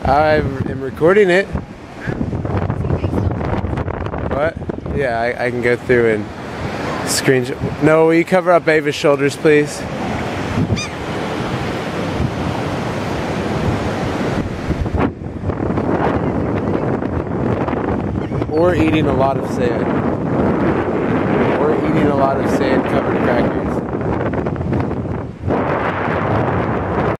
I am recording it. What? Yeah, I can go through and screenshot. No, will you cover up Ava's shoulders, please? Or eating a lot of sand. Or eating a lot of sand covered crackers.